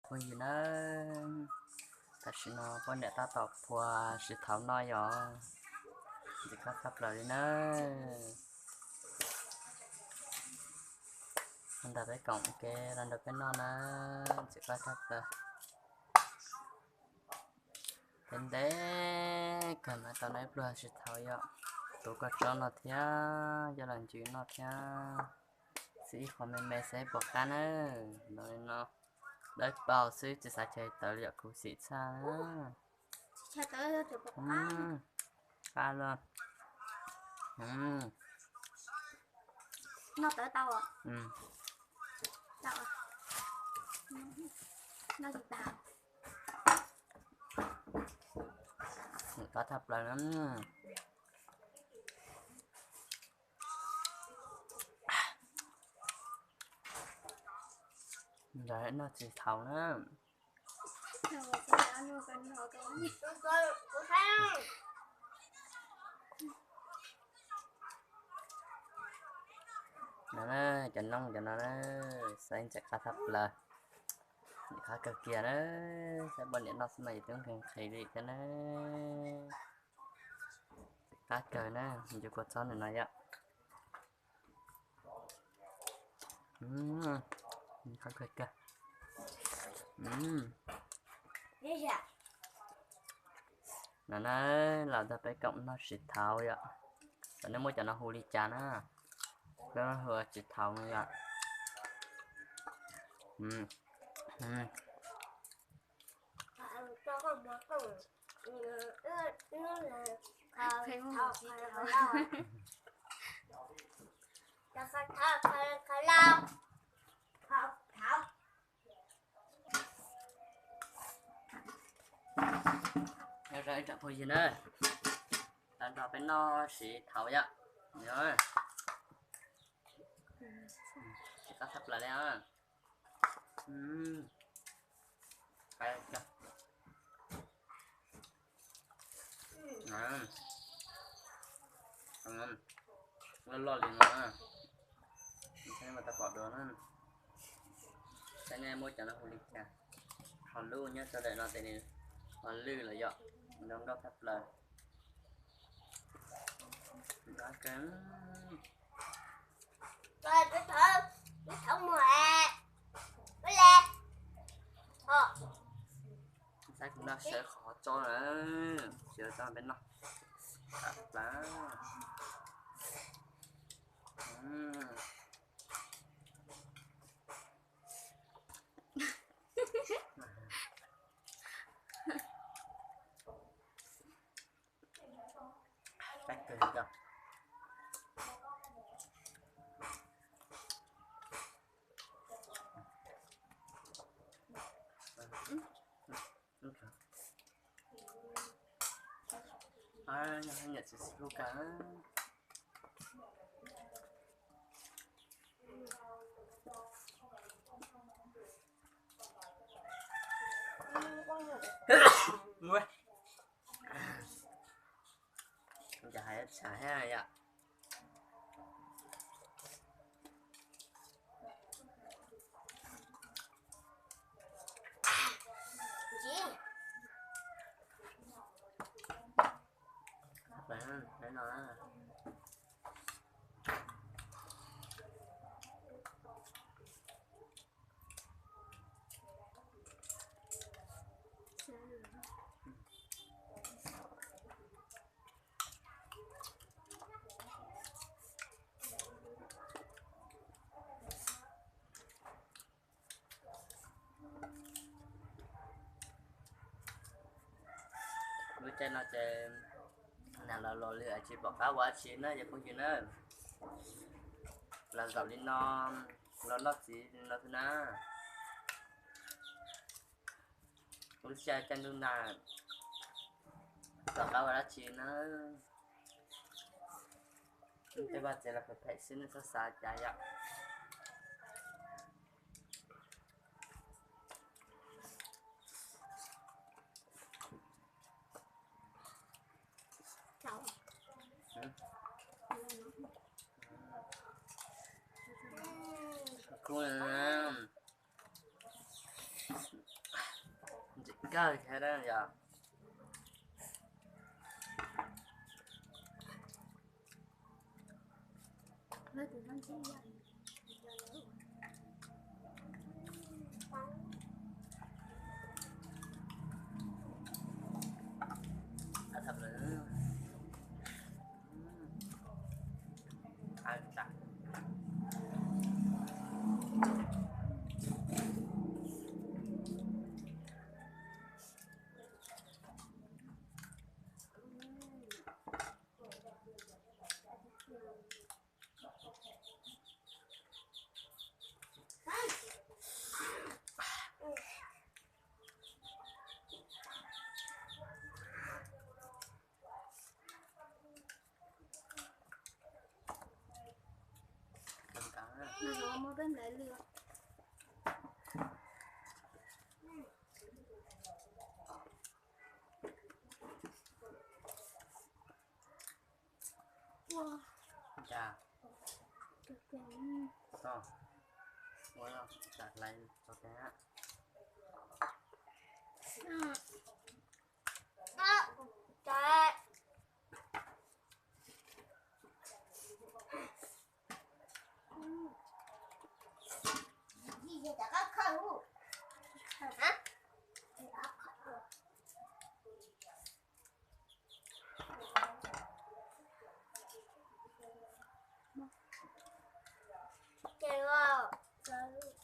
thôi gì nó ta chỉ nó quan để ta tập qua sự thảo nói rồi thì có tập lại nó anh đặt cái cổng kia anh đặt cái nó chỉ có tập là đến đấy cần là tao nói vừa sự thảo vậy tụi có cho nó thia cho lần chuyện nó thia sĩ khỏi mẹ sẽ bỏ cá nữa nói nó đấy bao xứ chỉ sẽ chơi tới liệu cũng sĩ xa nữa Cha tới từ bọc ăn. cá luôn Nó tới tao à? Tao à? Nó gì tao? có thập là lắm đấy nó chỉ thầu nữa nó cho nó xanh sẽ cá thập là khá cực kia đó sẽ bên điện nó này tiếng càng khỉ đi cho nó cá trời nè dù có son này này ạ khá cực kìa nó làm ra cái cộng nó xịt tháo vậy và nếu muốn cho nó hù đi chán á nó vừa xịt tháo như vậy nghe ra chậm thôi gì nữa làm ra cái nó xịt tháo vậy nhớ chỉ có thấp lại đây á cái nó lo liền mà thế mà ta bỏ đồ nó cái này mua cho nó huli cha hòn lưu nhá cho để nó tên này hòn lưu là dọ nó đó thấp lời đó cứng Rồi cái thằng mẹ cái lẹ sách nó sẽ khó cho nữa chưa cho bên nó thấp lá cách cười chưa nhà Nhật sẽ lưu cá Nguôi chả hay chả hay ạ đấy nó bữa trên nó chơi là lò lửa chỉ bỏ cá quá chín á giờ không chín nữa là dạo đi nó lót gì nó thứ na cũng xe chân luôn nè bỏ cá quá chín á cái bà chỉ là phải xin nó xa chạy ạ cool cơ thế đó giờ Nói từ con chim vậy. thật là ai đặt Nó nói một bên lại lừa. Wow. chà Cực kỳ. to quá rồi đặt lại cho cái Trời. Gì vậy ta có khâu? Hả? Trời ơi.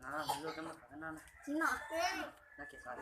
nó đưa cái mặt nó Nó. nó kịp rồi